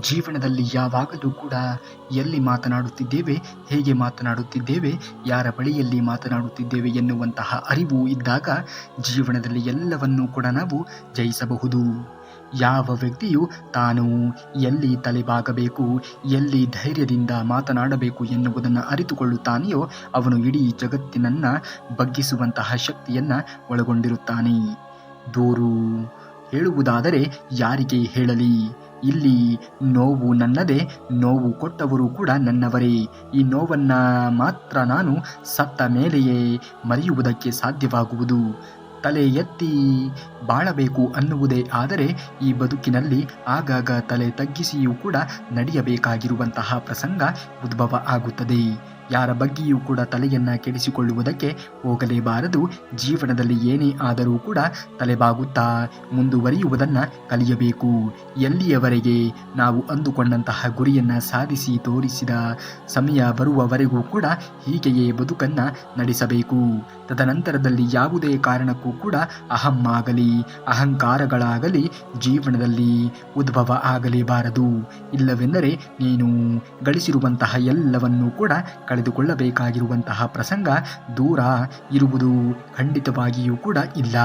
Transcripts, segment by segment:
ಜೀವನದಲ್ಲಿ ಯಾವಾಗಲೂ ಕೂಡ ಎಲ್ಲಿ ಮಾತನಾಡುತ್ತಿದ್ದೇವೆ, ಹೇಗೆ ಮಾತನಾಡುತ್ತಿದ್ದೇವೆ, ಯಾರ ಬಳಿಯಲ್ಲಿ ಮಾತನಾಡುತ್ತಿದ್ದೇವೆ ಎನ್ನುವಂತಹ ಅರಿವು ಇದ್ದಾಗ ಜೀವನದಲ್ಲಿ ಎಲ್ಲವನ್ನೂ ಕೂಡ ನಾವು ಜಯಿಸಬಹುದು. ಯಾವ ವ್ಯಕ್ತಿಯು ತಾನು ಎಲ್ಲಿ ತಲೆಬಾಗಬೇಕು, ಎಲ್ಲಿ ಧೈರ್ಯದಿಂದ ಮಾತನಾಡಬೇಕು ಎನ್ನುವುದನ್ನು ಅರಿತುಕೊಳ್ಳುತ್ತಾನೆಯೋ ಅವನು ಇಡೀ ಜಗತ್ತಿನನ್ನು ಬಗ್ಗಿಸುವಂತಹ ಶಕ್ತಿಯನ್ನು ಒಳಗೊಂಡಿರುತ್ತಾನೆ. ದೂರು ಹೇಳುವುದಾದರೆ ಯಾರಿಗೆ ಹೇಳಲಿ? ಇಲ್ಲಿ ನೋವು ನನ್ನದೇ, ನೋವು ಕೊಟ್ಟವರು ಕೂಡ ನನ್ನವರೇ. ಈ ನೋವನ್ನು ಮಾತ್ರ ನಾನು ಸತ್ತ ಮೇಲೆಯೇ ಮರೆಯುವುದಕ್ಕೆ ಸಾಧ್ಯವಾಗುವುದು. ತಲೆ ಎತ್ತಿ ಬಾಳಬೇಕು ಅನ್ನುವುದೇ ಆದರೆ ಈ ಬದುಕಿನಲ್ಲಿ ಆಗಾಗ ತಲೆ ತಗ್ಗಿಸಿಯೂ ಕೂಡ ನಡೆಯಬೇಕಾಗಿರುವಂತಹ ಪ್ರಸಂಗ ಉದ್ಭವ ಆಗುತ್ತದೆ. ಯಾರ ಬಗ್ಗೆಯೂ ಕೂಡ ತಲೆಯನ್ನು ಕೆಡಿಸಿಕೊಳ್ಳುವುದಕ್ಕೆ ಹೋಗಲೇಬಾರದು. ಜೀವನದಲ್ಲಿ ಏನೇ ಆದರೂ ಕೂಡ ತಲೆಬಾಗುತ್ತಾ ಮುಂದುವರಿಯುವುದನ್ನು ಕಲಿಯಬೇಕು. ಎಲ್ಲಿಯವರೆಗೆ ನಾವು ಅಂದುಕೊಂಡಂತಹ ಗುರಿಯನ್ನು ಸಾಧಿಸಿ ತೋರಿಸಿದ ಸಮಯ ಬರುವವರೆಗೂ ಕೂಡ ಹೀಗೆಯೇ ಬದುಕನ್ನು ನಡೆಸಬೇಕು. ತದನಂತರದಲ್ಲಿ ಯಾವುದೇ ಕಾರಣಕ್ಕೂ ಕೂಡ ಅಹಂ ಆಗಲಿ ಅಹಂಕಾರಗಳಾಗಲಿ ಜೀವನದಲ್ಲಿ ಉದ್ಭವ ಆಗಲೇಬಾರದು. ಇಲ್ಲವೆಂದರೆ ನೀನು ಗಳಿಸಿರುವಂತಹ ಎಲ್ಲವನ್ನೂ ಕೂಡ ಕಳೆದುಕೊಳ್ಳಬೇಕಾಗಿರುವಂತಹ ಪ್ರಸಂಗ ದೂರ ಇರುವುದು ಖಂಡಿತವಾಗಿಯೂ ಕೂಡ ಇಲ್ಲ.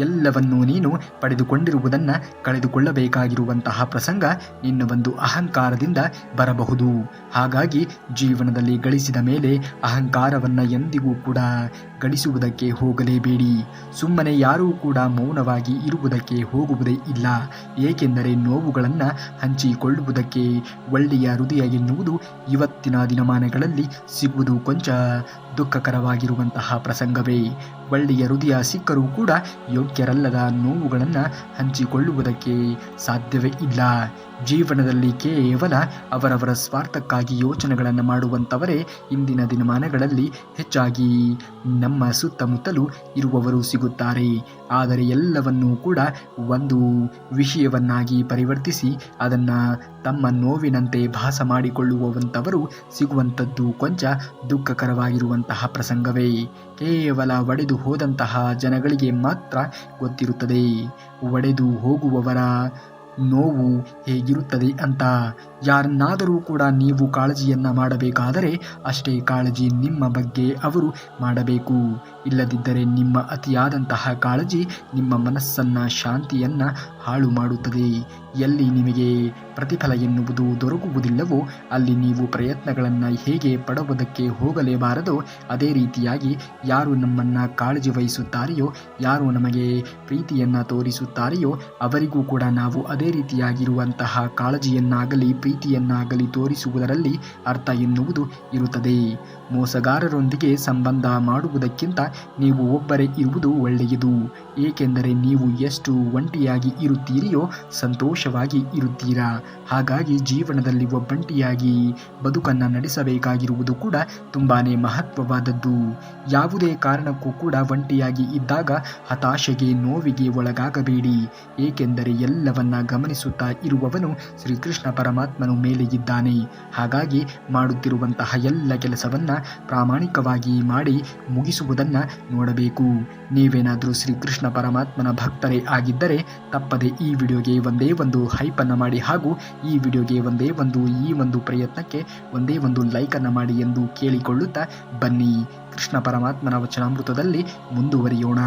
ಎಲ್ಲವನ್ನೂ ನೀನು ಪಡೆದುಕೊಂಡಿರುವುದನ್ನು ಕಳೆದುಕೊಳ್ಳಬೇಕಾಗಿರುವಂತಹ ಪ್ರಸಂಗ ನಿನ್ನ ಒಂದು ಅಹಂಕಾರದಿಂದ ಬರಬಹುದು. ಹಾಗಾಗಿ ಜೀವನದಲ್ಲಿ ಗಳಿಸಿದ ಮೇಲೆ ಅಹಂಕಾರವನ್ನು ಎಂದಿಗೂ ಕೂಡ ಗಳಿಸುವುದಕ್ಕೆ ಹೋಗಲೇಬೇಡಿ. ಸುಮ್ಮನೆ ಯಾರೂ ಕೂಡ ಮೌನವಾಗಿ ಇರುವುದಕ್ಕೆ ಹೋಗುವುದೇ ಇಲ್ಲ. ಏಕೆಂದರೆ ನೋವುಗಳನ್ನು ಹಂಚಿಕೊಳ್ಳುವುದಕ್ಕೆ ಒಳ್ಳೆಯ ಹೃದಯ ಎನ್ನುವುದು ಇವತ್ತಿನ ದಿನಮಾನಗಳಲ್ಲಿ ಸಿಗುವುದು ಕೊಂಚ ದುಃಖಕರವಾಗಿರುವಂತಹ ಪ್ರಸಂಗವೇ. ಒಳ್ಳೆಯ ಹೃದಯ ಸಿಕ್ಕರೂ ಕೂಡ ಯೋಗ್ಯರಲ್ಲದ ನೋವುಗಳನ್ನು ಹಂಚಿಕೊಳ್ಳುವುದಕ್ಕೆ ಸಾಧ್ಯವೇ ಇಲ್ಲ. ಜೀವನದಲ್ಲಿ ಕೇವಲ ಅವರವರ ಸ್ವಾರ್ಥಕ್ಕಾಗಿ ಯೋಚನೆಗಳನ್ನು ಮಾಡುವಂಥವರೇ ಇಂದಿನ ದಿನಮಾನಗಳಲ್ಲಿ ಹೆಚ್ಚಾಗಿ ನಮ್ಮ ಸುತ್ತಮುತ್ತಲೂ ಇರುವವರು ಸಿಗುತ್ತಾರೆ. ಆದರೆ ಎಲ್ಲವನ್ನೂ ಕೂಡ ಒಂದು ವಿಷಯವನ್ನಾಗಿ ಪರಿವರ್ತಿಸಿ ಅದನ್ನು ತಮ್ಮ ನೋವಿನಂತೆ ಭಾಸ ಮಾಡಿಕೊಳ್ಳುವಂಥವರು ಸಿಗುವಂಥದ್ದು ಕೊಂಚ ದುಃಖಕರವಾಗಿರುವಂತಹ ಪ್ರಸಂಗವೇ. ಕೇವಲ ಒಡೆದು ಹೋದಂತಹ ಜನಗಳಿಗೆ ಮಾತ್ರ ಗೊತ್ತಿರುತ್ತದೆ ಒಡೆದು ಹೋಗುವವರ ನೋವು ಹೇಗಿರುತ್ತದೆ ಅಂತ. ಯಾರನ್ನಾದರೂ ಕೂಡ ನೀವು ಕಾಳಜಿಯನ್ನು ಮಾಡಬೇಕಾದರೆ ಅಷ್ಟೇ ಕಾಳಜಿ ನಿಮ್ಮ ಬಗ್ಗೆ ಅವರು ಮಾಡಬೇಕು. ಇಲ್ಲದಿದ್ದರೆ ನಿಮ್ಮ ಅತಿಯಾದಂತಹ ಕಾಳಜಿ ನಿಮ್ಮ ಮನಸ್ಸನ್ನು ಶಾಂತಿಯನ್ನು ಹಾಳು ಮಾಡುತ್ತದೆ. ಎಲ್ಲಿ ನಿಮಗೆ ಪ್ರತಿಫಲ ಎನ್ನುವುದು ದೊರಕುವುದಿಲ್ಲವೋ ಅಲ್ಲಿ ನೀವು ಪ್ರಯತ್ನಗಳನ್ನು ಹೇಗೆ ಪಡುವುದಕ್ಕೆ ಹೋಗಲೇಬಾರದೋ ಅದೇ ರೀತಿಯಾಗಿ ಯಾರು ನಮ್ಮನ್ನು ಕಾಳಜಿ ವಹಿಸುತ್ತಾರೆಯೋ, ಯಾರು ನಮಗೆ ಪ್ರೀತಿಯನ್ನು ತೋರಿಸುತ್ತಾರೆಯೋ ಅವರಿಗೂ ಕೂಡ ನಾವು ಅದೇ ರೀತಿಯಾಗಿರುವಂತಹ ಕಾಳಜಿಯನ್ನಾಗಲಿ ಪ್ರೀತಿಯನ್ನಾಗಲಿ ತೋರಿಸುವುದರಲ್ಲಿ ಅರ್ಥ ಎನ್ನುವುದು ಇರುತ್ತದೆ. ಮೋಸಗಾರರೊಂದಿಗೆ ಸಂಬಂಧ ಮಾಡುವುದಕ್ಕಿಂತ ನೀವು ಒಬ್ಬರೇ ಇರುವುದು ಒಳ್ಳೆಯದು. ಏಕೆಂದರೆ ನೀವು ಎಷ್ಟು ಒಂಟಿಯಾಗಿ ಇರುತ್ತೀರಿಯೋ ಸಂತೋಷವಾಗಿ ಇರುತ್ತೀರಾ. ಹಾಗಾಗಿ ಜೀವನದಲ್ಲಿ ಒಬ್ಬಂಟಿಯಾಗಿ ಬದುಕನ್ನು ನಡೆಸಬೇಕಾಗಿರುವುದು ಕೂಡ ತುಂಬಾ ಮಹತ್ವವಾದದ್ದು. ಯಾವುದೇ ಕಾರಣಕ್ಕೂ ಕೂಡ ಒಂಟಿಯಾಗಿ ಇದ್ದಾಗ ಹತಾಶೆಗೆ ನೋವಿಗೆ ಒಳಗಾಗಬೇಡಿ. ಏಕೆಂದರೆ ಎಲ್ಲವನ್ನ ಗಮನಿಸುತ್ತಾ ಇರುವವನು ಶ್ರೀಕೃಷ್ಣ ಪರಮಾತ್ಮನು ಮೇಲೆ ಇದ್ದಾನೆ. ಹಾಗಾಗಿ ಮಾಡುತ್ತಿರುವಂತಹ ಎಲ್ಲ ಕೆಲಸವನ್ನು ಪ್ರಾಮಾಣಿಕವಾಗಿ ಮಾಡಿ ಮುಗಿಸುವುದನ್ನು ನೋಡಬೇಕು. ನೀವೇನಾದರೂ ಶ್ರೀಕೃಷ್ಣ ಪರಮಾತ್ಮನ ಭಕ್ತರೇ ಆಗಿದ್ದರೆ ತಪ್ಪದೆ ಈ ವಿಡಿಯೋಗೆ ಒಂದೇ ಒಂದು ಹೈಪನ್ನು ಮಾಡಿ ಹಾಗೂ ಈ ವಿಡಿಯೋಗೆ ಈ ಒಂದು ಪ್ರಯತ್ನಕ್ಕೆ ಒಂದೇ ಒಂದು ಲೈಕನ್ನು ಮಾಡಿ ಎಂದು ಕೇಳಿಕೊಳ್ಳುತ್ತಾ ಬನ್ನಿ ಕೃಷ್ಣ ಪರಮಾತ್ಮನ ವಚನಾಮೃತದಲ್ಲಿ ಮುಂದುವರಿಯೋಣ.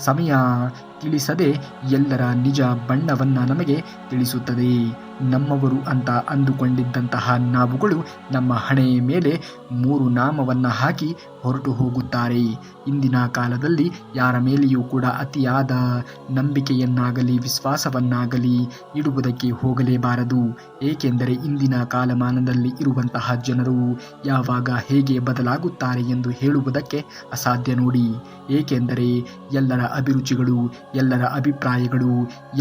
ಸಮಯ ತಿಳಿಸದೆ ಎಲ್ಲರ ನಿಜ ಬಣ್ಣವನ್ನು ನಮಗೆ ತಿಳಿಸುತ್ತದೆ. ನಮ್ಮವರು ಅಂತ ಅಂದುಕೊಂಡಿದ್ದಂತಹ ನಾವುಗಳು ನಮ್ಮ ಹಣೆಯ ಮೇಲೆ 3 ನಾಮವನ್ನು ಹಾಕಿ ಹೊರಟು ಹೋಗುತ್ತಾರೆ. ಇಂದಿನ ಕಾಲದಲ್ಲಿ ಯಾರ ಮೇಲೆಯೂ ಕೂಡ ಅತಿಯಾದ ನಂಬಿಕೆಯನ್ನಾಗಲಿ ವಿಶ್ವಾಸವನ್ನಾಗಲಿ ಇಡುವುದಕ್ಕೆ ಹೋಗಲೇಬಾರದು. ಏಕೆಂದರೆ ಇಂದಿನ ಕಾಲಮಾನದಲ್ಲಿ ಇರುವಂತಹ ಜನರು ಯಾವಾಗ ಹೇಗೆ ಬದಲಾಗುತ್ತಾರೆ ಎಂದು ಹೇಳುವುದಕ್ಕೆ ಅಸಾಧ್ಯ ನೋಡಿ. ಏಕೆಂದರೆ ಎಲ್ಲರ ಅಭಿರುಚಿಗಳು, ಎಲ್ಲರ ಅಭಿಪ್ರಾಯಗಳು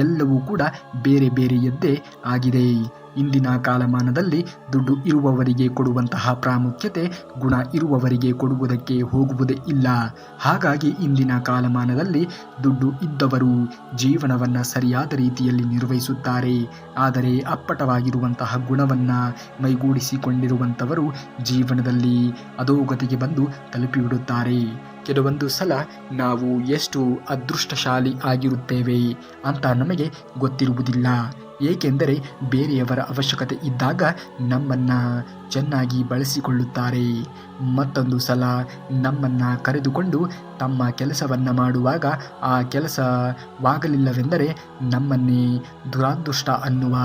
ಎಲ್ಲವೂ ಕೂಡ ಬೇರೆ ಬೇರೆಯದ್ದೇ ಆಗಿದೆ. ಇಂದಿನ ಕಾಲಮಾನದಲ್ಲಿ ದುಡ್ಡು ಇರುವವರಿಗೆ ಕೊಡುವಂತಹ ಪ್ರಾಮುಖ್ಯತೆ ಗುಣ ಇರುವವರಿಗೆ ಕೊಡುವುದಕ್ಕೆ ಹೋಗುವುದೇ ಇಲ್ಲ. ಹಾಗಾಗಿ ಇಂದಿನ ಕಾಲಮಾನದಲ್ಲಿ ದುಡ್ಡು ಇದ್ದವರು ಜೀವನವನ್ನು ಸರಿಯಾದ ರೀತಿಯಲ್ಲಿ ನಿರ್ವಹಿಸುತ್ತಾರೆ. ಆದರೆ ಅಪ್ಪಟವಾಗಿರುವಂತಹ ಗುಣವನ್ನು ಮೈಗೂಡಿಸಿಕೊಂಡಿರುವಂಥವರು ಜೀವನದಲ್ಲಿ ಅಧೋಗತಿಗೆ ಬಂದು ತಲುಪಿಬಿಡುತ್ತಾರೆ. ಕೆಲವೊಂದು ಸಲ ನಾವು ಎಷ್ಟು ಅದೃಷ್ಟಶಾಲಿ ಆಗಿರುತ್ತೇವೆ ಅಂತ ನಮಗೆ ಗೊತ್ತಿರುವುದಿಲ್ಲ. ಏಕೆಂದರೆ ಬೇರೆಯವರ ಅವಶ್ಯಕತೆ ಇದ್ದಾಗ ನಮ್ಮನ್ನು ಚೆನ್ನಾಗಿ ಬಳಸಿಕೊಳ್ಳುತ್ತಾರೆ. ಮತ್ತೊಂದು ಸಲ ನಮ್ಮನ್ನು ಕರೆದುಕೊಂಡು ತಮ್ಮ ಕೆಲಸವನ್ನು ಮಾಡುವಾಗ ಆ ಕೆಲಸವಾಗಲಿಲ್ಲವೆಂದರೆ ನಮ್ಮನ್ನೇ ದುರಾದೃಷ್ಟ ಅನ್ನುವ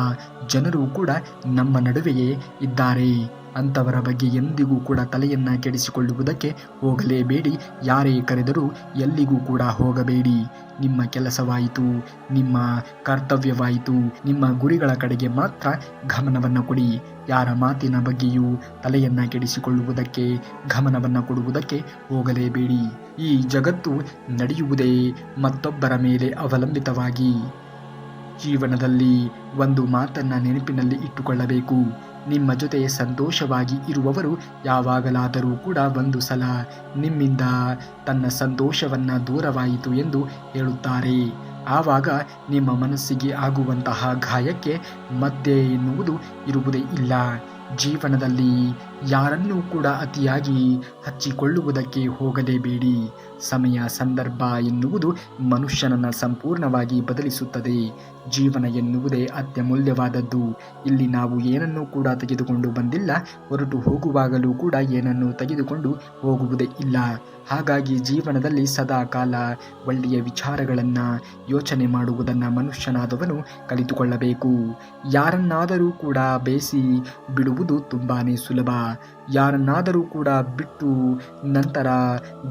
ಜನರು ಕೂಡ ನಮ್ಮ ನಡುವೆಯೇ ಇದ್ದಾರೆ. ಅಂಥವರ ಬಗ್ಗೆ ಎಂದಿಗೂ ಕೂಡ ತಲೆಯನ್ನು ಕೆಡಿಸಿಕೊಳ್ಳುವುದಕ್ಕೆ ಹೋಗಲೇಬೇಡಿ. ಯಾರೇ ಕರೆದರೂ ಎಲ್ಲಿಗೂ ಕೂಡ ಹೋಗಬೇಡಿ. ನಿಮ್ಮ ಕೆಲಸವಾಯಿತು, ನಿಮ್ಮ ಕರ್ತವ್ಯವಾಯಿತು, ನಿಮ್ಮ ಗುರಿಗಳ ಕಡೆಗೆ ಮಾತ್ರ ಗಮನವನ್ನು ಕೊಡಿ. ಯಾರ ಮಾತಿನ ಬಗ್ಗೆಯೂ ತಲೆಯನ್ನು ಕೆಡಿಸಿಕೊಳ್ಳುವುದಕ್ಕೆ, ಗಮನವನ್ನು ಕೊಡುವುದಕ್ಕೆ ಹೋಗಲೇಬೇಡಿ. ಈ ಜಗತ್ತು ನಡೆಯುವುದೇ ಮತ್ತೊಬ್ಬರ ಮೇಲೆ ಅವಲಂಬಿತವಾಗಿ. ಜೀವನದಲ್ಲಿ ಒಂದು ಮಾತನ್ನು ನೆನಪಿನಲ್ಲಿ ಇಟ್ಟುಕೊಳ್ಳಬೇಕು. ನಿಮ್ಮ ಜೊತೆ ಸಂತೋಷವಾಗಿ ಇರುವವರು ಯಾವಾಗಲಾದರೂ ಕೂಡ ಒಂದು ಸಲ ನಿಮ್ಮಿಂದ ತನ್ನ ಸಂತೋಷವನ್ನು ದೂರವಾಯಿತು ಎಂದು ಹೇಳುತ್ತಾರೆ. ಆವಾಗ ನಿಮ್ಮ ಮನಸ್ಸಿಗೆ ಆಗುವಂತಹ ಗಾಯಕ್ಕೆ ಮದ್ದೆ ಎನ್ನುವುದು ಇರುವುದೇ ಇಲ್ಲ. ಜೀವನದಲ್ಲಿ ಯಾರನ್ನೂ ಕೂಡ ಅತಿಯಾಗಿ ಹಚ್ಚಿಕೊಳ್ಳುವುದಕ್ಕೆ ಹೋಗಲೇಬೇಡಿ. ಸಮಯ ಸಂದರ್ಭ ಎನ್ನುವುದು ಮನುಷ್ಯನನ್ನು ಸಂಪೂರ್ಣವಾಗಿ ಬದಲಿಸುತ್ತದೆ. ಜೀವನ ಎನ್ನುವುದೇ ಅತ್ಯಮೂಲ್ಯವಾದದ್ದು. ಇಲ್ಲಿ ನಾವು ಏನನ್ನೂ ಕೂಡ ತೆಗೆದುಕೊಂಡು ಬಂದಿಲ್ಲ, ಹೊರಟು ಹೋಗುವಾಗಲೂ ಕೂಡ ಏನನ್ನೂ ತೆಗೆದುಕೊಂಡು ಹೋಗುವುದೇ ಇಲ್ಲ. ಹಾಗಾಗಿ ಜೀವನದಲ್ಲಿ ಸದಾ ಕಾಲ ಒಳ್ಳೆಯ ವಿಚಾರಗಳನ್ನು ಯೋಚನೆ ಮಾಡುವುದನ್ನು ಮನುಷ್ಯನಾದವನು ಕಲಿತುಕೊಳ್ಳಬೇಕು. ಯಾರನ್ನಾದರೂ ಕೂಡ ಬೇಯಿಸಿ ಬಿಡುವುದು ತುಂಬಾ ಸುಲಭ. ಯಾರನ್ನಾದರೂ ಕೂಡ ಬಿಟ್ಟು ನಂತರ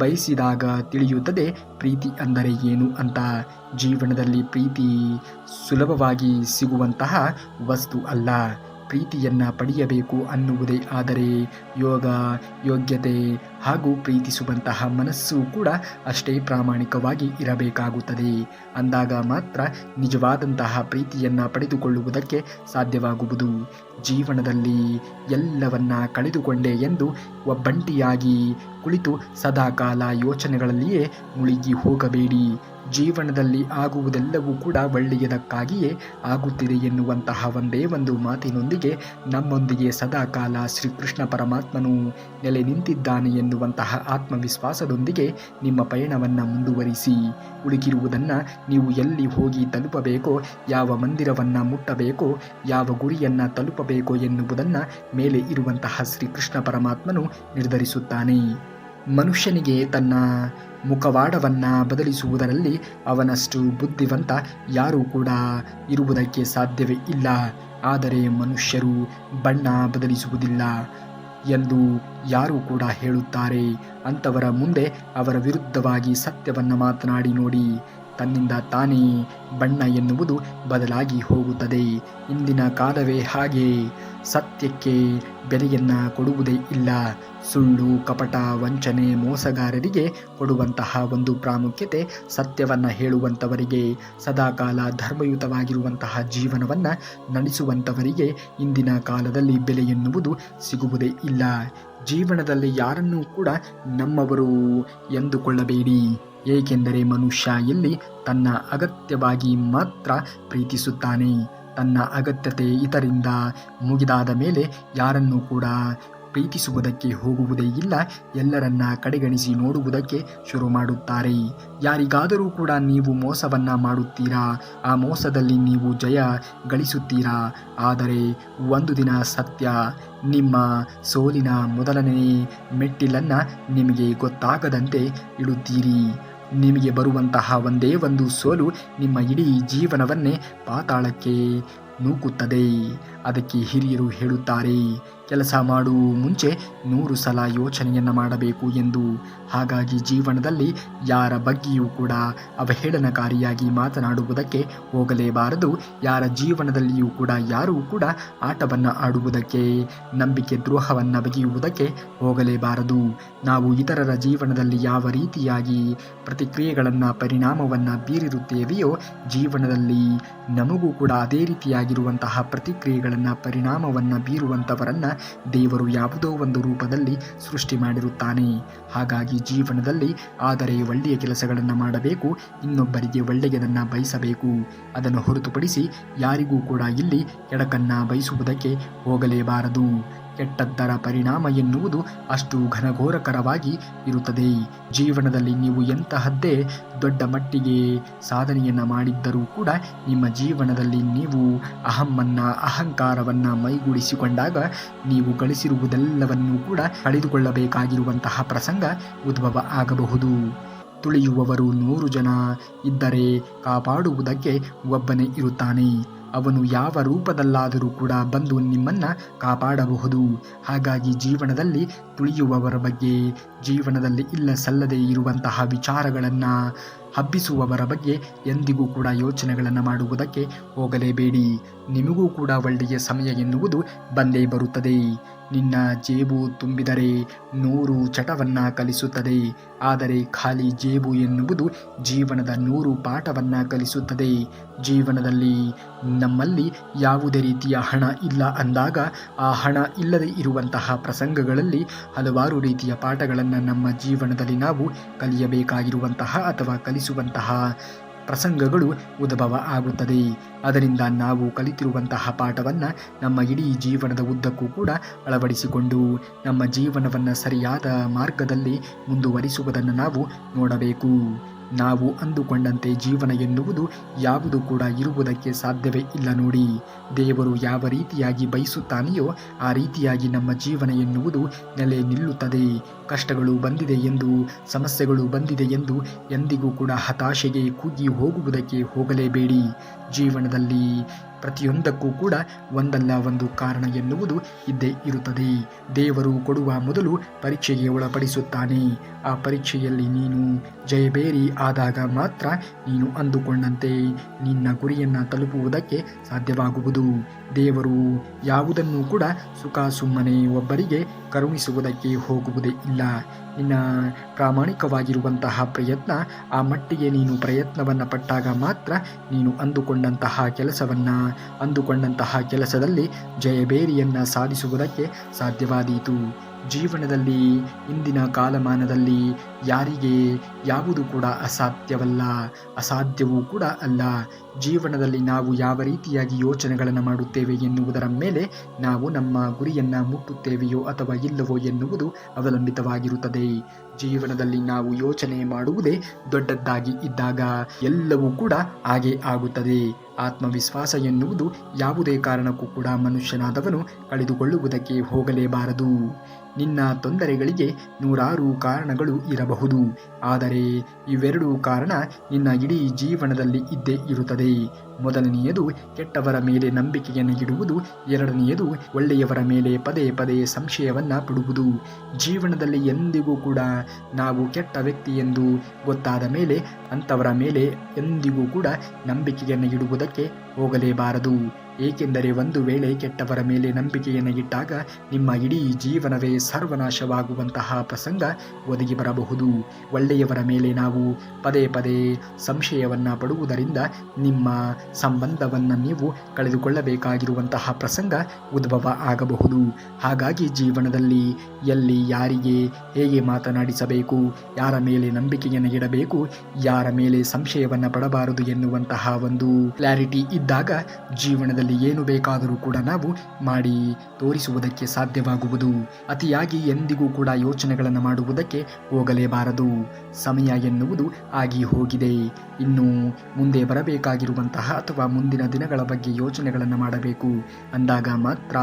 ಬಯಸಿದಾಗ ತಿಳಿಯುತ್ತದೆ ಪ್ರೀತಿ ಅಂದರೆ ಏನು ಅಂತ. ಜೀವನದಲ್ಲಿ ಪ್ರೀತಿ ಸುಲಭವಾಗಿ ಸಿಗುವಂತಹ ವಸ್ತು ಅಲ್ಲ. ಪ್ರೀತಿಯನ್ನು ಪಡೆಯಬೇಕು ಅನ್ನುವುದೇ ಆದರೆ ಯೋಗ್ಯತೆ ಹಾಗೂ ಪ್ರೀತಿಸುವಂತಹ ಮನಸ್ಸು ಕೂಡ ಅಷ್ಟೇ ಪ್ರಾಮಾಣಿಕವಾಗಿ ಇರಬೇಕಾಗುತ್ತದೆ. ಅಂದಾಗ ಮಾತ್ರ ನಿಜವಾದಂತಹ ಪ್ರೀತಿಯನ್ನು ಪಡೆದುಕೊಳ್ಳುವುದಕ್ಕೆ ಸಾಧ್ಯವಾಗುವುದು. ಜೀವನದಲ್ಲಿ ಎಲ್ಲವನ್ನ ಕಳೆದುಕೊಂಡೆ ಎಂದು ಒಬ್ಬಂಟಿಯಾಗಿ ಕುಳಿತು ಸದಾಕಾಲ ಯೋಚನೆಗಳಲ್ಲಿಯೇ ಮುಳುಗಿ ಹೋಗಬೇಡಿ. ಜೀವನದಲ್ಲಿ ಆಗುವುದೆಲ್ಲವೂ ಕೂಡ ಒಳ್ಳೆಯದಕ್ಕಾಗಿಯೇ ಆಗುತ್ತಿದೆ ಎನ್ನುವಂತಹ ಒಂದೇ ಒಂದು ಮಾತಿನೊಂದಿಗೆ ನಮ್ಮೊಂದಿಗೆ ಸದಾಕಾಲ ಶ್ರೀಕೃಷ್ಣ ಪರಮಾತ್ಮನು ನೆಲೆ ನಿಂತಿದ್ದಾನೆ ಎನ್ನುವಂತಹ ಆತ್ಮವಿಶ್ವಾಸದೊಂದಿಗೆ ನಿಮ್ಮ ಪಯಣವನ್ನು ಮುಂದುವರಿಸಿ. ಉಳಿಗಿರುವುದನ್ನು ನೀವು ಎಲ್ಲಿ ಹೋಗಿ ತಲುಪಬೇಕೋ, ಯಾವ ಮಂದಿರವನ್ನು ಮುಟ್ಟಬೇಕೋ, ಯಾವ ಗುರಿಯನ್ನು ತಲುಪಬೇಕೋ ಎನ್ನುವುದನ್ನು ಮೇಲೆ ಇರುವಂತಹ ಶ್ರೀಕೃಷ್ಣ ಪರಮಾತ್ಮನು ನಿರ್ಧರಿಸುತ್ತಾನೆ. ಮನುಷ್ಯನಿಗೆ ತನ್ನ ಮುಖವಾಡವನ್ನು ಬದಲಿಸುವುದರಲ್ಲಿ ಅವನಷ್ಟು ಬುದ್ಧಿವಂತ ಯಾರೂ ಕೂಡ ಇರುವುದಕ್ಕೆ ಸಾಧ್ಯವೇ ಇಲ್ಲ. ಆದರೆ ಮನುಷ್ಯರು ಬಣ್ಣ ಬದಲಿಸುವುದಿಲ್ಲ ಎಂದು ಯಾರೂ ಕೂಡ ಹೇಳುತ್ತಾರೆ. ಅಂಥವರ ಮುಂದೆ ಅವರ ವಿರುದ್ಧವಾಗಿ ಸತ್ಯವನ್ನು ಮಾತನಾಡಿ ನೋಡಿ. ತನ್ನಿಂದ ತಾನೇ ಬಣ್ಣ ಎನ್ನುವುದು ಬದಲಾಗಿ ಹೋಗುತ್ತದೆ. ಇಂದಿನ ಕಾಲವೇ ಹಾಗೆ. ಸತ್ಯಕ್ಕೆ ಬೆಲೆಯನ್ನು ಕೊಡುವುದೇ ಇಲ್ಲ. ಸುಳ್ಳು, ಕಪಟ, ವಂಚನೆ, ಮೋಸಗಾರರಿಗೆ ಕೊಡುವಂತಹ ಒಂದು ಪ್ರಾಮುಖ್ಯತೆ ಸತ್ಯವನ್ನು ಹೇಳುವಂಥವರಿಗೆ, ಸದಾಕಾಲ ಧರ್ಮಯುತವಾಗಿರುವಂತಹ ಜೀವನವನ್ನು ನಡೆಸುವಂಥವರಿಗೆ ಇಂದಿನ ಕಾಲದಲ್ಲಿ ಬೆಲೆ ಎನ್ನುವುದು ಸಿಗುವುದೇ ಇಲ್ಲ. ಜೀವನದಲ್ಲಿ ಯಾರನ್ನೂ ಕೂಡ ನಮ್ಮವರು ಎಂದುಕೊಳ್ಳಬೇಡಿ. ಏಕೆಂದರೆ ಮನುಷ್ಯ ಇಲ್ಲಿ ತನ್ನ ಅಗತ್ಯವಾಗಿ ಮಾತ್ರ ಪ್ರೀತಿಸುತ್ತಾನೆ. ತನ್ನ ಅಗತ್ಯತೆ ಇತರಿಂದ ಮುಗಿದಾದ ಮೇಲೆ ಯಾರನ್ನೂ ಕೂಡ ಪ್ರೀತಿಸುವುದಕ್ಕೆ ಹೋಗುವುದೇ ಇಲ್ಲ. ಎಲ್ಲರನ್ನ ಕಡೆಗಣಿಸಿ ನೋಡುವುದಕ್ಕೆ ಶುರು ಮಾಡುತ್ತಾರೆ. ಯಾರಿಗಾದರೂ ಕೂಡ ನೀವು ಮೋಸವನ್ನು ಮಾಡುತ್ತೀರಾ, ಆ ಮೋಸದಲ್ಲಿ ನೀವು ಜಯ ಗಳಿಸುತ್ತೀರಾ. ಆದರೆ ಒಂದು ದಿನ ಸತ್ಯ ನಿಮ್ಮ ಸೋಲಿನ ಮೊದಲನೇ ಮೆಟ್ಟಿಲನ್ನು ನಿಮಗೆ ಗೊತ್ತಾಗದಂತೆ ಇಡುತ್ತೀರಿ. ನಿಮಗೆ ಬರುವಂತಹ ಒಂದೇ ಒಂದು ಸೋಲು ನಿಮ್ಮ ಇಡೀ ಜೀವನವನ್ನೇ ಪಾತಾಳಕ್ಕೆ ನೂಕುತ್ತದೆ. ಅದಕ್ಕೆ ಹಿರಿಯರು ಹೇಳುತ್ತಾರೆ, ಕೆಲಸ ಮಾಡುವ ಮುಂಚೆ 100 ಸಲ ಯೋಚನೆಯನ್ನು ಮಾಡಬೇಕು ಎಂದು. ಹಾಗಾಗಿ ಜೀವನದಲ್ಲಿ ಯಾರ ಬಗ್ಗೆಯೂ ಕೂಡ ಅವಹೇಳನಕಾರಿಯಾಗಿ ಮಾತನಾಡುವುದಕ್ಕೆ ಹೋಗಲೇಬಾರದು. ಯಾರ ಜೀವನದಲ್ಲಿಯೂ ಕೂಡ ಯಾರೂ ಕೂಡ ಆಟವನ್ನು ಆಡುವುದಕ್ಕೆ, ನಂಬಿಕೆ ದ್ರೋಹವನ್ನು ಬಗೆಯುವುದಕ್ಕೆ ಹೋಗಲೇಬಾರದು. ನಾವು ಇತರರ ಜೀವನದಲ್ಲಿ ಯಾವ ರೀತಿಯಾಗಿ ಪ್ರತಿಕ್ರಿಯೆಗಳನ್ನು, ಪರಿಣಾಮವನ್ನು ಬೀರಿರುತ್ತೇವೆಯೋ ಜೀವನದಲ್ಲಿ ನಮಗೂ ಕೂಡ ಅದೇ ರೀತಿಯಾಗಿರುವಂತಹ ಪ್ರತಿಕ್ರಿಯೆಗಳನ್ನು, ಪರಿಣಾಮವನ್ನು ಬೀರುವಂಥವರನ್ನು ದೇವರು ಯಾವುದೋ ಒಂದು ರೂಪದಲ್ಲಿ ಸೃಷ್ಟಿ ಮಾಡಿರುತ್ತಾನೆ. ಹಾಗಾಗಿ ಜೀವನದಲ್ಲಿ ಆದರೆ ಒಳ್ಳೆಯ ಕೆಲಸಗಳನ್ನು ಮಾಡಬೇಕು, ಇನ್ನೊಬ್ಬರಿಗೆ ಒಳ್ಳೆಯದನ್ನು ಬಯಸಬೇಕು. ಅದನ್ನು ಹೊರತುಪಡಿಸಿ ಯಾರಿಗೂ ಕೂಡ ಇಲ್ಲಿ ಕೆಡಕನ್ನು ಬಯಸುವುದಕ್ಕೆ ಹೋಗಲೇಬಾರದು. ಕೆಟ್ಟದ್ದರ ಪರಿಣಾಮ ಎನ್ನುವುದು ಅಷ್ಟು ಘನಘೋರಕರವಾಗಿ ಇರುತ್ತದೆ. ಜೀವನದಲ್ಲಿ ನೀವು ಎಂತಹದ್ದೇ ದೊಡ್ಡ ಮಟ್ಟಿಗೆ ಸಾಧನೆಯನ್ನು ಮಾಡಿದ್ದರೂ ಕೂಡ ನಿಮ್ಮ ಜೀವನದಲ್ಲಿ ನೀವು ಅಹಂಕಾರವನ್ನು ಮೈಗೂಡಿಸಿಕೊಂಡಾಗ ನೀವು ಗಳಿಸಿರುವುದೆಲ್ಲವನ್ನೂ ಕೂಡ ಕಳೆದುಕೊಳ್ಳಬೇಕಾಗಿರುವಂತಹ ಪ್ರಸಂಗ ಉದ್ಭವ ಆಗಬಹುದು. ತುಳಿಯುವವರು 100 ಜನ ಇದ್ದರೆ ಕಾಪಾಡುವುದಕ್ಕೆ ಒಬ್ಬನೇ ಇರುತ್ತಾನೆ. ಅವನು ಯಾವ ರೂಪದಲ್ಲಾದರೂ ಕೂಡ ಬಂದು ನಿಮ್ಮನ್ನು ಕಾಪಾಡಬಹುದು. ಹಾಗಾಗಿ ಜೀವನದಲ್ಲಿ ತುಳಿಯುವವರ ಬಗ್ಗೆ, ಜೀವನದಲ್ಲಿ ಇಲ್ಲ ಸಲ್ಲದೆ ಇರುವಂತಹ ವಿಚಾರಗಳನ್ನು ಹಬ್ಬಿಸುವವರ ಬಗ್ಗೆ ಎಂದಿಗೂ ಕೂಡ ಯೋಚನೆಗಳನ್ನು ಮಾಡುವುದಕ್ಕೆ ಹೋಗಲೇಬೇಡಿ. ನಿಮಗೂ ಕೂಡ ಒಳ್ಳೆಯ ಸಮಯ ಎನ್ನುವುದು ಬಂದೇ ಬರುತ್ತದೆ. ನಿನ್ನ ಜೇಬು ತುಂಬಿದರೆ 100 ಚಟವನ್ನು ಕಲಿಸುತ್ತದೆ, ಆದರೆ ಖಾಲಿ ಜೇಬು ಎನ್ನುವುದು ಜೀವನದ 100 ಪಾಠವನ್ನು ಕಲಿಸುತ್ತದೆ. ಜೀವನದಲ್ಲಿ ನಮ್ಮಲ್ಲಿ ಯಾವುದೇ ರೀತಿಯ ಹಣ ಇಲ್ಲ ಅಂದಾಗ ಆ ಹಣ ಇಲ್ಲದೆ ಇರುವಂತಹ ಪ್ರಸಂಗಗಳಲ್ಲಿ ಹಲವಾರು ರೀತಿಯ ಪಾಠಗಳನ್ನು ನಮ್ಮ ಜೀವನದಲ್ಲಿ ನಾವು ಕಲಿಯಬೇಕಾಗಿರುವಂತಹ ಅಥವಾ ಕಲಿಸುವಂತಹ ಪ್ರಸಂಗಗಳು ಉದ್ಭವ ಆಗುತ್ತದೆ. ಅದರಿಂದ ನಾವು ಕಲಿತಿರುವಂತಹ ಪಾಠವನ್ನು ನಮ್ಮ ಇಡೀ ಜೀವನದ ಉದ್ದಕ್ಕೂ ಕೂಡ ಅಳವಡಿಸಿಕೊಂಡು ನಮ್ಮ ಜೀವನವನ್ನು ಸರಿಯಾದ ಮಾರ್ಗದಲ್ಲಿ ಮುಂದುವರಿಸುವುದನ್ನು ನಾವು ನೋಡಬೇಕು. ನಾವು ಅಂದುಕೊಂಡಂತೆ ಜೀವನ ಎನ್ನುವುದು ಯಾವುದು ಕೂಡ ಇರುವುದಕ್ಕೆ ಸಾಧ್ಯವೇ ಇಲ್ಲ ನೋಡಿ. ದೇವರು ಯಾವ ರೀತಿಯಾಗಿ ಬಯಸುತ್ತಾನೆಯೋ ಆ ರೀತಿಯಾಗಿ ನಮ್ಮ ಜೀವನ ಎನ್ನುವುದು ನೆಲೆ ನಿಲ್ಲುತ್ತದೆ. ಕಷ್ಟಗಳು ಬಂದಿದೆ ಎಂದು, ಸಮಸ್ಯೆಗಳು ಬಂದಿದೆ ಎಂದು ಎಂದಿಗೂ ಕೂಡ ಹತಾಶೆಗೆ ಕುಗ್ಗಿ ಹೋಗುವುದಕ್ಕೆ ಹೋಗಲೇಬೇಡಿ. ಜೀವನದಲ್ಲಿ ಪ್ರತಿಯೊಂದಕ್ಕೂ ಕೂಡ ಒಂದಲ್ಲ ಒಂದು ಕಾರಣ ಎನ್ನುವುದು ಇದ್ದೇ ಇರುತ್ತದೆ. ದೇವರು ಕೊಡುವ ಮೊದಲು ಪರೀಕ್ಷೆಗೆ ಒಳಪಡಿಸುತ್ತಾನೆ. ಆ ಪರೀಕ್ಷೆಯಲ್ಲಿ ನೀನು ಜಯಬೇರಿ ಆದಾಗ ಮಾತ್ರ ನೀನು ಅಂದುಕೊಂಡಂತೆ ನಿನ್ನ ಗುರಿಯನ್ನು ತಲುಪುವುದಕ್ಕೆ ಸಾಧ್ಯವಾಗುವುದು. ದೇವರು ಯಾವುದನ್ನು ಕೂಡ ಸುಖ ಸುಮ್ಮನೆ ಒಬ್ಬರಿಗೆ ಕರುಣಿಸುವುದಕ್ಕೆ ಹೋಗುವುದೇ ಇಲ್ಲ. ನಿನ್ನ ಪ್ರಾಮಾಣಿಕವಾಗಿರುವಂತಹ ಪ್ರಯತ್ನ, ಆ ಮಟ್ಟಿಗೆ ನೀನು ಪ್ರಯತ್ನವನ್ನು ಪಟ್ಟಾಗ ಮಾತ್ರ ನೀನು ಅಂದುಕೊಂಡಂತಹ ಕೆಲಸದಲ್ಲಿ ಜಯಬೇರಿಯನ್ನು ಸಾಧಿಸುವುದಕ್ಕೆ ಸಾಧ್ಯವಾದೀತು. ಜೀವನದಲ್ಲಿ ಇಂದಿನ ಕಾಲಮಾನದಲ್ಲಿ ಯಾರಿಗೆ ಯಾವುದು ಕೂಡ ಅಸಾಧ್ಯವಲ್ಲ, ಅಸಾಧ್ಯವೂ ಕೂಡ ಅಲ್ಲ. ಜೀವನದಲ್ಲಿ ನಾವು ಯಾವ ರೀತಿಯಾಗಿ ಯೋಚನೆಗಳನ್ನು ಮಾಡುತ್ತೇವೆ ಎನ್ನುವುದರ ಮೇಲೆ ನಾವು ನಮ್ಮ ಗುರಿಯನ್ನು ಮುಟ್ಟುತ್ತೇವೆಯೋ ಅಥವಾ ಇಲ್ಲವೋ ಎನ್ನುವುದು ಅವಲಂಬಿತವಾಗಿರುತ್ತದೆ. ಜೀವನದಲ್ಲಿ ನಾವು ಯೋಚನೆ ಮಾಡುವುದೇ ದೊಡ್ಡದ್ದಾಗಿ ಇದ್ದಾಗ ಎಲ್ಲವೂ ಕೂಡ ಹಾಗೆ ಆಗುತ್ತದೆ. ಆತ್ಮವಿಶ್ವಾಸ ಎನ್ನುವುದು ಯಾವುದೇ ಕಾರಣಕ್ಕೂ ಕೂಡ ಮನುಷ್ಯನಾದವನು ಕಳೆದುಕೊಳ್ಳುವುದಕ್ಕೆ ಹೋಗಲೇಬಾರದು. ನಿನ್ನ ತೊಂದರೆಗಳಿಗೆ 100 ಕಾರಣಗಳು ಇರಬಹುದು, ಆದರೆ ಇವೆರಡೂ ಕಾರಣ ನಿನ್ನ ಇಡೀ ಜೀವನದಲ್ಲಿ ಇದ್ದೇ ಇರುತ್ತದೆ. ಮೊದಲನೆಯದು ಕೆಟ್ಟವರ ಮೇಲೆ ನಂಬಿಕೆಯನ್ನು ಇಡುವುದು, ಎರಡನೆಯದು ಒಳ್ಳೆಯವರ ಮೇಲೆ ಪದೇ ಪದೇ ಸಂಶಯವನ್ನು ಪಡುವುದು. ಜೀವನದಲ್ಲಿ ಎಂದಿಗೂ ಕೂಡ ನಾವು ಕೆಟ್ಟ ವ್ಯಕ್ತಿ ಎಂದು ಗೊತ್ತಾದ ಮೇಲೆ ಅಂಥವರ ಮೇಲೆ ಎಂದಿಗೂ ಕೂಡ ನಂಬಿಕೆಯನ್ನು ಇಡುವುದಕ್ಕೆ ಹೋಗಲೇಬಾರದು. ಏಕೆಂದರೆ ಒಂದು ವೇಳೆ ಕೆಟ್ಟವರ ಮೇಲೆ ನಂಬಿಕೆಯನ್ನು ಇಟ್ಟಾಗ ನಿಮ್ಮ ಇಡೀ ಜೀವನವೇ ಸರ್ವನಾಶವಾಗುವಂತಹ ಪ್ರಸಂಗ ಒದಗಿ ಬರಬಹುದು. ಒಳ್ಳೆಯವರ ಮೇಲೆ ನಾವು ಪದೇ ಪದೇ ಸಂಶಯವನ್ನು ಪಡುವುದರಿಂದ ನಿಮ್ಮ ಸಂಬಂಧವನ್ನು ನೀವು ಕಳೆದುಕೊಳ್ಳಬೇಕಾಗಿರುವಂತಹ ಪ್ರಸಂಗ ಉದ್ಭವ ಆಗಬಹುದು. ಹಾಗಾಗಿ ಜೀವನದಲ್ಲಿ ಎಲ್ಲಿ ಯಾರಿಗೆ ಹೇಗೆ ಮಾತನಾಡಿಸಬೇಕು, ಯಾರ ಮೇಲೆ ನಂಬಿಕೆಯನ್ನು ಇಡಬೇಕು, ಯಾರ ಮೇಲೆ ಸಂಶಯವನ್ನು ಪಡಬಾರದು ಎನ್ನುವಂತಹ ಒಂದು ಕ್ಲಾರಿಟಿ ಇದ್ದಾಗ ಜೀವನದಲ್ಲಿ ಏನು ಬೇಕಾದರೂ ಕೂಡ ನಾವು ಮಾಡಿ ತೋರಿಸುವುದಕ್ಕೆ ಸಾಧ್ಯವಾಗುವುದು. ಅತಿಯಾಗಿ ಎಂದಿಗೂ ಕೂಡ ಯೋಚನೆಗಳನ್ನು ಮಾಡುವುದಕ್ಕೆ ಹೋಗಲೇಬಾರದು. ಸಮಯ ಎನ್ನುವುದು ಆಗಿ ಹೋಗಿದೆ. ಇನ್ನು ಮುಂದೆ ಬರಬೇಕಾಗಿರುವಂತಹ ಅಥವಾ ಮುಂದಿನ ದಿನಗಳ ಬಗ್ಗೆ ಯೋಚನೆಗಳನ್ನು ಮಾಡಬೇಕು ಅಂದಾಗ ಮಾತ್ರ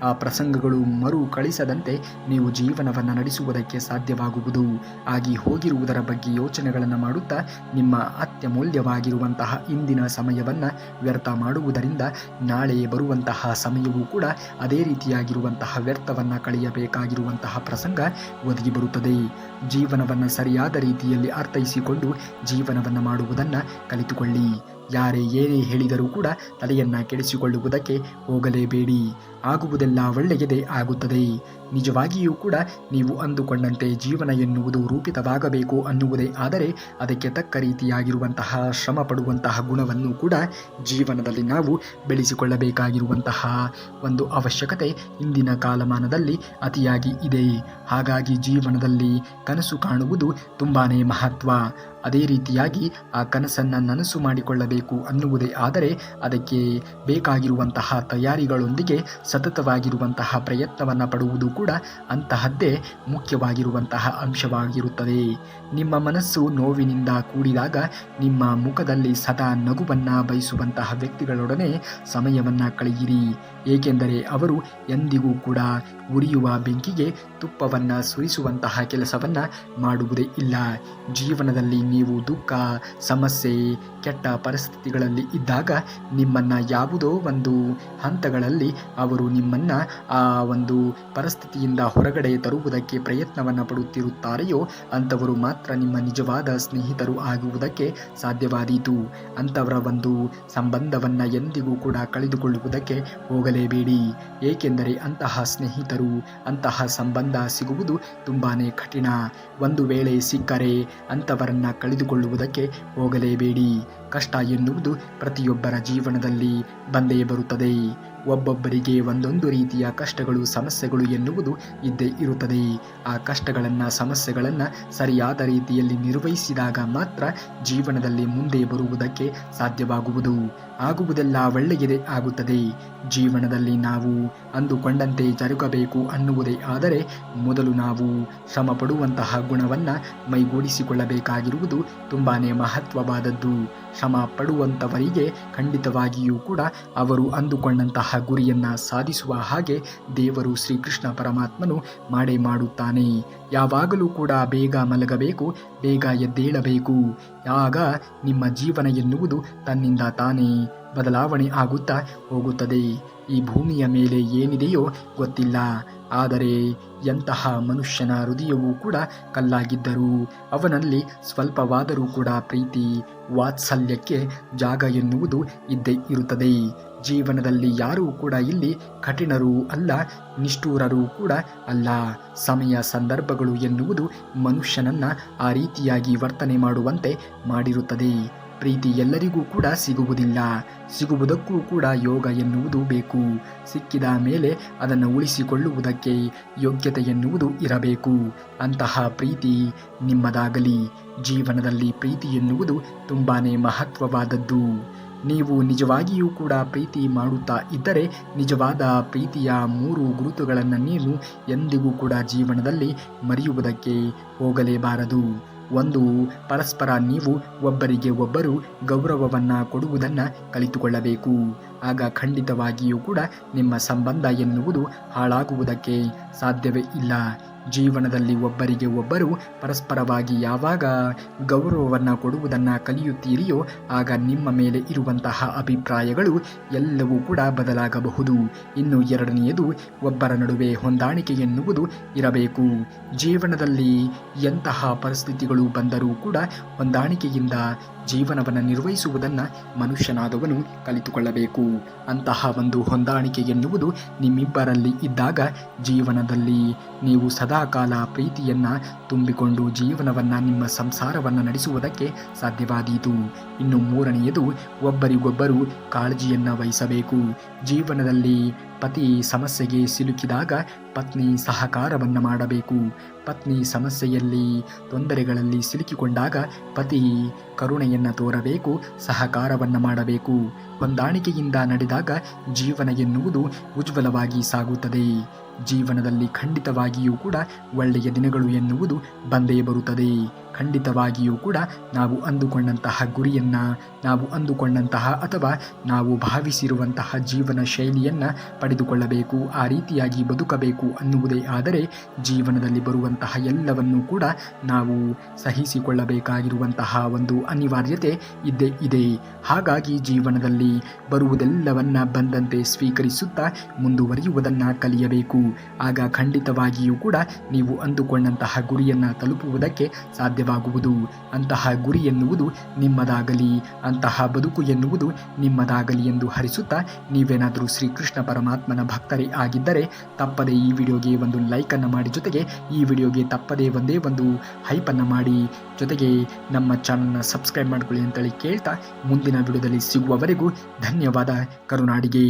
ಆ ಪ್ರಸಂಗಗಳು ಮರುಕಳಿಸದಂತೆ ನೀವು ಜೀವನವನ್ನು ನಡೆಸುವುದಕ್ಕೆ ಸಾಧ್ಯವಾಗುವುದು. ಆಗಿ ಹೋಗಿರುವುದರ ಬಗ್ಗೆ ಯೋಚನೆಗಳನ್ನು ಮಾಡುತ್ತಾ ನಿಮ್ಮ ಅತ್ಯಮೂಲ್ಯವಾಗಿರುವಂತಹ ಇಂದಿನ ಸಮಯವನ್ನು ವ್ಯರ್ಥ ಮಾಡುವುದರಿಂದ ನಾಳೆ ಬರುವಂತಹ ಸಮಯವೂ ಕೂಡ ಅದೇ ರೀತಿಯಾಗಿರುವಂತಹ ವ್ಯರ್ಥವನ್ನು ಕಳೆಯಬೇಕಾಗಿರುವಂತಹ ಪ್ರಸಂಗ ಒದಗಿ ಬರುತ್ತದೆ. ಜೀವನವನ್ನು ಸರಿಯಾದ ರೀತಿಯಲ್ಲಿ ಅರ್ಥೈಸಿಕೊಂಡು ಜೀವನವನ್ನು ಮಾಡುವುದನ್ನು ಕಲಿತುಕೊಳ್ಳಿ. ಯಾರೇ ಏನೇ ಹೇಳಿದರೂ ಕೂಡ ತಲೆಯನ್ನು ಕೆಡಿಸಿಕೊಳ್ಳುವುದಕ್ಕೆ ಹೋಗಲೇಬೇಡಿ. ಆಗುವುದೆಲ್ಲ ಒಳ್ಳೆಯದೇ ಆಗುತ್ತದೆ. ನಿಜವಾಗಿಯೂ ಕೂಡ ನೀವು ಅಂದುಕೊಂಡಂತೆ ಜೀವನ ಎನ್ನುವುದು ರೂಪಿತವಾಗಬೇಕು ಅನ್ನುವುದೇ ಆದರೆ ಅದಕ್ಕೆ ತಕ್ಕ ರೀತಿಯಾಗಿರುವಂತಹ ಶ್ರಮ ಪಡುವಂತಹ ಗುಣವನ್ನು ಕೂಡ ಜೀವನದಲ್ಲಿ ನಾವು ಬೆಳೆಸಿಕೊಳ್ಳಬೇಕಾಗಿರುವಂತಹ ಒಂದು ಅವಶ್ಯಕತೆ ಇಂದಿನ ಕಾಲಮಾನದಲ್ಲಿ ಅತಿಯಾಗಿ ಇದೆ. ಹಾಗಾಗಿ ಜೀವನದಲ್ಲಿ ಕನಸು ಕಾಣುವುದು ತುಂಬಾ ಮಹತ್ವ. ಅದೇ ರೀತಿಯಾಗಿ ಆ ಕನಸನ್ನು ನನಸು ಮಾಡಿಕೊಳ್ಳಬೇಕು ಅನ್ನುವುದೇ ಆದರೆ ಅದಕ್ಕೆ ಬೇಕಾಗಿರುವಂತಹ ತಯಾರಿಗಳೊಂದಿಗೆ ಸತತವಾಗಿರುವಂತಹ ಪ್ರಯತ್ನವನ್ನು ಪಡುವುದು ಕೂಡ ಅಂತಹದ್ದೇ ಮುಖ್ಯವಾಗಿರುವಂತಹ ಅಂಶವಾಗಿರುತ್ತದೆ. ನಿಮ್ಮ ಮನಸ್ಸು ನೋವಿನಿಂದ ಕೂಡಿದಾಗ ನಿಮ್ಮ ಮುಖದಲ್ಲಿ ಸದಾ ನಗುವನ್ನು ಬಯಸುವಂತಹ ವ್ಯಕ್ತಿಗಳೊಡನೆ ಸಮಯವನ್ನು ಕಳೆಯಿರಿ. ಏಕೆಂದರೆ ಅವರು ಎಂದಿಗೂ ಕೂಡ ಉರಿಯುವ ಬೆಂಕಿಗೆ ತುಪ್ಪವನ್ನು ಸುರಿಸುವಂತಹ ಕೆಲಸವನ್ನು ಮಾಡುವುದೇ ಇಲ್ಲ. ಜೀವನದಲ್ಲಿ ನೀವು ದುಃಖ, ಸಮಸ್ಯೆ, ಕೆಟ್ಟ ಪರಿಸ್ಥಿತಿಗಳಲ್ಲಿ ಇದ್ದಾಗ ನಿಮ್ಮನ್ನು ಯಾವುದೋ ಒಂದು ಹಂತಗಳಲ್ಲಿ ಅವರು ನಿಮ್ಮನ್ನು ಆ ಒಂದು ಪರಿಸ್ಥಿತಿಯಿಂದ ಹೊರಗಡೆ ತರುವುದಕ್ಕೆ ಪ್ರಯತ್ನವನ್ನು ಪಡುತ್ತಿರುತ್ತಾರೆಯೋ ಅಂಥವರು ಮಾತ್ರ ನಿಮ್ಮ ನಿಜವಾದ ಸ್ನೇಹಿತರು ಆಗುವುದಕ್ಕೆ ಸಾಧ್ಯವಾದೀತು. ಅಂಥವರ ಒಂದು ಸಂಬಂಧವನ್ನು ಎಂದಿಗೂ ಕೂಡ ಕಳೆದುಕೊಳ್ಳುವುದಕ್ಕೆ ಹೋಗಲೇಬೇಡಿ. ಏಕೆಂದರೆ ಅಂತಹ ಸ್ನೇಹಿತರು, ಅಂತಹ ಸಂಬಂಧ ಸಿಗುವುದು ತುಂಬಾ ಕಠಿಣ. ಒಂದು ವೇಳೆ ಸಿಕ್ಕರೆ ಅಂಥವರನ್ನು ಕಳೆದುಕೊಳ್ಳುವುದಕ್ಕೆ ಹೋಗಲೇಬೇಡಿ. ಕಷ್ಟ ಎನ್ನುವುದು ಪ್ರತಿಯೊಬ್ಬರ ಜೀವನದಲ್ಲಿ ಬಂದೇ ಬರುತ್ತದೆ. ಒಬ್ಬೊಬ್ಬರಿಗೆ ಒಂದೊಂದು ರೀತಿಯ ಕಷ್ಟಗಳು, ಸಮಸ್ಯೆಗಳು ಎನ್ನುವುದು ಇದ್ದೇ ಇರುತ್ತದೆ. ಆ ಕಷ್ಟಗಳನ್ನು, ಸಮಸ್ಯೆಗಳನ್ನು ಸರಿಯಾದ ರೀತಿಯಲ್ಲಿ ನಿರ್ವಹಿಸಿದಾಗ ಮಾತ್ರ ಜೀವನದಲ್ಲಿ ಮುಂದೆ ಬರುವುದಕ್ಕೆ ಸಾಧ್ಯವಾಗುವುದು. ಆಗುವುದೆಲ್ಲ ಒಳ್ಳೆಯದೇ ಆಗುತ್ತದೆ. ಜೀವನದಲ್ಲಿ ನಾವು ಅಂದುಕೊಂಡಂತೆ ಜರುಗಬೇಕು ಅನ್ನುವುದೇ ಆದರೆ ಮೊದಲು ನಾವು ಶ್ರಮ ಪಡುವಂತಹ ಗುಣವನ್ನು ಮೈಗೂಡಿಸಿಕೊಳ್ಳಬೇಕಾಗಿರುವುದು ತುಂಬಾ ಮಹತ್ವವಾದದ್ದು. ಶ್ರಮ ಪಡುವಂಥವರಿಗೆ ಖಂಡಿತವಾಗಿಯೂ ಕೂಡ ಅವರು ಅಂದುಕೊಂಡಂತಹ ಗುರಿಯನ್ನು ಸಾಧಿಸುವ ಹಾಗೆ ದೇವರು ಶ್ರೀಕೃಷ್ಣ ಪರಮಾತ್ಮನು ಮಾಡೇ ಮಾಡುತ್ತಾನೆ. ಯಾವಾಗಲೂ ಕೂಡ ಬೇಗ ಮಲಗಬೇಕು, ಬೇಗ ಎದ್ದೇಳಬೇಕು. ಆಗ ನಿಮ್ಮ ಜೀವನ ಎನ್ನುವುದು ತನ್ನಿಂದ ತಾನೇ ಬದಲಾವಣೆ ಆಗುತ್ತಾ ಹೋಗುತ್ತದೆ. ಈ ಭೂಮಿಯ ಮೇಲೆ ಏನಿದೆಯೋ ಗೊತ್ತಿಲ್ಲ, ಆದರೆ ಎಂತಹ ಮನುಷ್ಯನ ಹೃದಯವೂ ಕೂಡ ಕಲ್ಲಾಗಿದ್ದರೂ ಅವನಲ್ಲಿ ಸ್ವಲ್ಪವಾದರೂ ಕೂಡ ಪ್ರೀತಿ, ವಾತ್ಸಲ್ಯಕ್ಕೆ ಜಾಗ ಎನ್ನುವುದು ಇದ್ದೇ ಇರುತ್ತದೆ. ಜೀವನದಲ್ಲಿ ಯಾರೂ ಕೂಡ ಇಲ್ಲಿ ಕಠಿಣರೂ ಅಲ್ಲ, ನಿಷ್ಠೂರರೂ ಕೂಡ ಅಲ್ಲ. ಸಮಯ, ಸಂದರ್ಭಗಳು ಎನ್ನುವುದು ಮನುಷ್ಯನನ್ನು ಆ ರೀತಿಯಾಗಿ ವರ್ತನೆ ಮಾಡುವಂತೆ ಮಾಡಿರುತ್ತದೆ. ಪ್ರೀತಿ ಎಲ್ಲರಿಗೂ ಕೂಡ ಸಿಗುವುದಿಲ್ಲ. ಸಿಗುವುದಕ್ಕೂ ಕೂಡ ಯೋಗ ಎನ್ನುವುದು ಬೇಕು. ಸಿಕ್ಕಿದ ಮೇಲೆ ಅದನ್ನು ಉಳಿಸಿಕೊಳ್ಳುವುದಕ್ಕೆ ಯೋಗ್ಯತೆ ಎನ್ನುವುದು ಇರಬೇಕು. ಅಂತಹ ಪ್ರೀತಿ ನಿಮ್ಮದಾಗಲಿ. ಜೀವನದಲ್ಲಿ ಪ್ರೀತಿ ಎನ್ನುವುದು ತುಂಬಾ ಮಹತ್ವವಾದದ್ದು. ನೀವು ನಿಜವಾಗಿಯೂ ಕೂಡ ಪ್ರೀತಿ ಮಾಡುತ್ತಾ ಇದ್ದರೆ ನಿಜವಾದ ಪ್ರೀತಿಯ 3 ಗುರುತುಗಳನ್ನು ನೀವು ಎಂದಿಗೂ ಕೂಡ ಜೀವನದಲ್ಲಿ ಮರೆಯುವುದಕ್ಕೆ ಹೋಗಲೇಬಾರದು. 1, ಪರಸ್ಪರ ನೀವು ಒಬ್ಬರಿಗೆ ಒಬ್ಬರು ಗೌರವವನ್ನು ಕೊಡುವುದನ್ನು ಕಲಿತುಕೊಳ್ಳಬೇಕು. ಆಗ ಖಂಡಿತವಾಗಿಯೂ ಕೂಡ ನಿಮ್ಮ ಸಂಬಂಧ ಎನ್ನುವುದು ಹಾಳಾಗುವುದಕ್ಕೆ ಸಾಧ್ಯವೇ ಇಲ್ಲ. ಜೀವನದಲ್ಲಿ ಒಬ್ಬರಿಗೆ ಒಬ್ಬರು ಪರಸ್ಪರವಾಗಿ ಯಾವಾಗ ಗೌರವವನ್ನು ಕೊಡುವುದನ್ನು ಕಲಿಯುತ್ತೀರಿಯೋ ಆಗ ನಿಮ್ಮ ಮೇಲೆ ಇರುವಂತಹ ಅಭಿಪ್ರಾಯಗಳು ಎಲ್ಲವೂ ಕೂಡ ಬದಲಾಗಬಹುದು. ಇನ್ನು 2ನೆಯದು, ಒಬ್ಬರ ನಡುವೆ ಹೊಂದಾಣಿಕೆ ಎನ್ನುವುದು ಇರಬೇಕು. ಜೀವನದಲ್ಲಿ ಎಂತಹ ಪರಿಸ್ಥಿತಿಗಳು ಬಂದರೂ ಕೂಡ ಹೊಂದಾಣಿಕೆಯಿಂದ ಜೀವನವನ್ನು ನಿರ್ವಹಿಸುವುದನ್ನು ಮನುಷ್ಯನಾದವನು ಕಲಿತುಕೊಳ್ಳಬೇಕು. ಅಂತಹ ಒಂದು ಹೊಂದಾಣಿಕೆ ಎನ್ನುವುದು ನಿಮ್ಮಿಬ್ಬರಲ್ಲಿ ಇದ್ದಾಗ ಜೀವನದಲ್ಲಿ ನೀವು ಸದಾಕಾಲ ಪ್ರೀತಿಯನ್ನು ತುಂಬಿಕೊಂಡು ಜೀವನವನ್ನು, ನಿಮ್ಮ ಸಂಸಾರವನ್ನು ನಡೆಸುವುದಕ್ಕೆ ಸಾಧ್ಯವಾದೀತು. ಇನ್ನು 3ನೆಯದು, ಒಬ್ಬರಿಗೊಬ್ಬರು ಕಾಳಜಿಯನ್ನು ವಹಿಸಬೇಕು. ಜೀವನದಲ್ಲಿ ಪತಿ ಸಮಸ್ಯೆಗೆ ಸಿಲುಕಿದಾಗ ಪತ್ನಿ ಸಹಕಾರವನ್ನು ಮಾಡಬೇಕು. ಪತ್ನಿ ಸಮಸ್ಯೆಯಲ್ಲಿ, ತೊಂದರೆಗಳಲ್ಲಿ ಸಿಲುಕಿಕೊಂಡಾಗ ಪತಿ ಕರುಣೆಯನ್ನು ತೋರಬೇಕು, ಸಹಕಾರವನ್ನು ಮಾಡಬೇಕು. ಹೊಂದಾಣಿಕೆಯಿಂದ ನಡೆದಾಗ ಜೀವನ ಎನ್ನುವುದು ಉಜ್ವಲವಾಗಿ ಸಾಗುತ್ತದೆ. ಜೀವನದಲ್ಲಿ ಖಂಡಿತವಾಗಿಯೂ ಕೂಡ ಒಳ್ಳೆಯ ದಿನಗಳು ಎನ್ನುವುದು ಬಂದೇ ಬರುತ್ತದೆ. ಖಂಡಿತವಾಗಿಯೂ ಕೂಡ ನಾವು ಅಂದುಕೊಂಡಂತಹ ಗುರಿಯನ್ನು, ನಾವು ಅಂದುಕೊಂಡಂತಹ ಅಥವಾ ನಾವು ಭಾವಿಸಿರುವಂತಹ ಜೀವನ ಶೈಲಿಯನ್ನು ಪಡೆದುಕೊಳ್ಳಬೇಕು. ಆ ರೀತಿಯಾಗಿ ಬದುಕಬೇಕು ಅನ್ನುವುದೇ ಆದರೆ ಜೀವನದಲ್ಲಿ ಬರುವಂತಹ ಎಲ್ಲವನ್ನೂ ಕೂಡ ನಾವು ಸಹಿಸಿಕೊಳ್ಳಬೇಕಾಗಿರುವಂತಹ ಒಂದು ಅನಿವಾರ್ಯತೆ ಇದ್ದೇ ಇದೆ. ಹಾಗಾಗಿ ಜೀವನದಲ್ಲಿ ಬರುವುದೆಲ್ಲವನ್ನ ಬಂದಂತೆ ಸ್ವೀಕರಿಸುತ್ತಾ ಮುಂದುವರಿಯುವುದನ್ನು ಕಲಿಯಬೇಕು. ಆಗ ಖಂಡಿತವಾಗಿಯೂ ಕೂಡ ನೀವು ಅಂದುಕೊಂಡಂತಹ ಗುರಿಯನ್ನು ತಲುಪುವುದಕ್ಕೆ ಸಾಧ್ಯವಾಗುವುದು. ಅಂತಹ ಗುರಿ ಎನ್ನುವುದು ನಿಮ್ಮದಾಗಲಿ, ಅಂತಹ ಬದುಕು ಎನ್ನುವುದು ನಿಮ್ಮದಾಗಲಿ ಎಂದು ಹರಿಸುತ್ತಾ, ನೀವೇನಾದರೂ ಶ್ರೀಕೃಷ್ಣ ಪರಮಾತ್ಮನ ಭಕ್ತರೇ ಆಗಿದ್ದರೆ ತಪ್ಪದೇ ಈ ವಿಡಿಯೋಗೆ ಒಂದು ಲೈಕನ್ನು ಮಾಡಿ, ಜೊತೆಗೆ ಈ ವಿಡಿಯೋಗೆ ತಪ್ಪದೇ ಒಂದೇ ಒಂದು ಹೈಪನ್ನು ಮಾಡಿ, ಜೊತೆಗೆ ನಮ್ಮ ಚಾನಲ್ನ ಸಬ್ಸ್ಕ್ರೈಬ್ ಮಾಡ್ಕೊಳ್ಳಿ ಅಂತೇಳಿ ಕೇಳ್ತಾ ಮುಂದಿನ ವಿಡಿಯೋದಲ್ಲಿ ಸಿಗುವವರೆಗೂ ಧನ್ಯವಾದ. ಕರುನಾಡಿಗೆ.